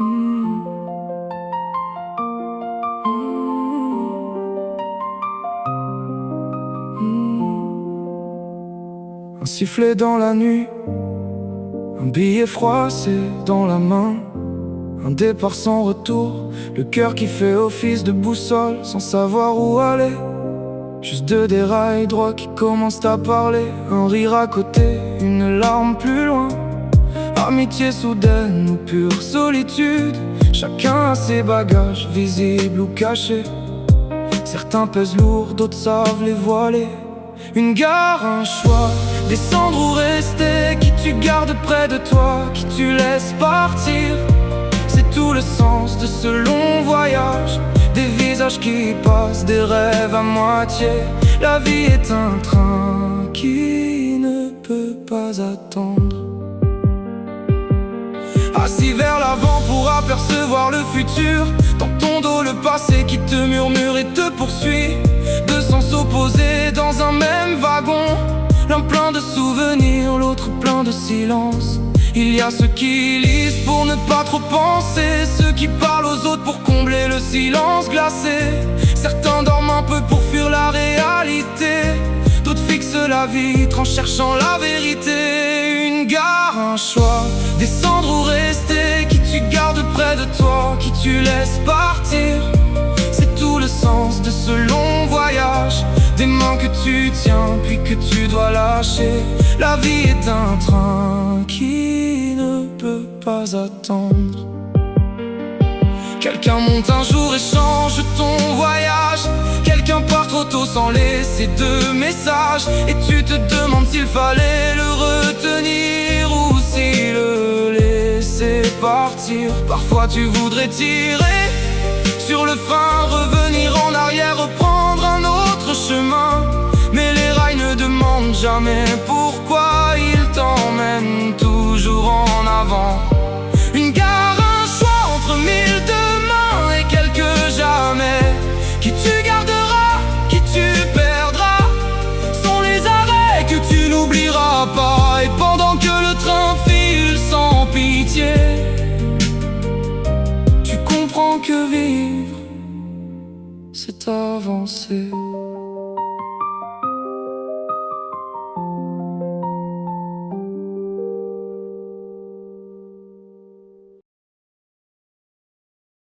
Un sifflet dans la nuit, un billet froissé dans la main, un départ sans retour, le cœur qui fait office de boussole sans savoir où aller. Juste deux dérails droits qui commencent à parler, un rire à côté, une larme plus loin. Amitié soudaine ou pure solitude, chacun a ses bagages, visibles ou cachés. Certains pèsent lourd, d'autres savent les voiler. Une gare, un choix, descendre ou rester. Qui tu gardes près de toi, qui tu laisses partir. C'est tout le sens de ce long voyage. Des visages qui passent, des rêves à moitié. La vie est un train qui ne peut pas attendre. Assis vers l'avant pour apercevoir le futur. Dans ton dos le passé qui te murmure et te poursuit. Deux sens opposés dans un même wagon. L'un plein de souvenirs, l'autre plein de silence. Il y a ceux qui lisent pour ne pas trop penser, ceux qui parlent aux autres pour combler le silence glacé. Certains dorment un peu pour fuir la réalité, d'autres fixent la vitre en cherchant la vérité. Une gare, un choix, descendre ou rester. Qui tu gardes près de toi, qui tu laisses partir. C'est tout le sens de ce long voyage. Des mains que tu tiens puis que tu dois lâcher. La vie est un train qui ne peut pas attendre. Quelqu'un monte un jour et change ton voyage. Quelqu'un part trop tôt sans laisser de message. Et tu te demandes s'il fallait le retenir ou s'il le laisser partir. Parfois tu voudrais tirer sur le frein, revenir en arrière, reprendre un autre chemin. Mais les rails ne demandent jamais pourquoi, ils t'emmènent toujours en avant. Une gare, un choix entre mille demain et quelques jamais. Qui tu garderas, qui tu perdras, sont les arrêts que tu n'oublieras pas. Et pendant que le train file sans pitié, tu comprends que vivre, c'est avancer.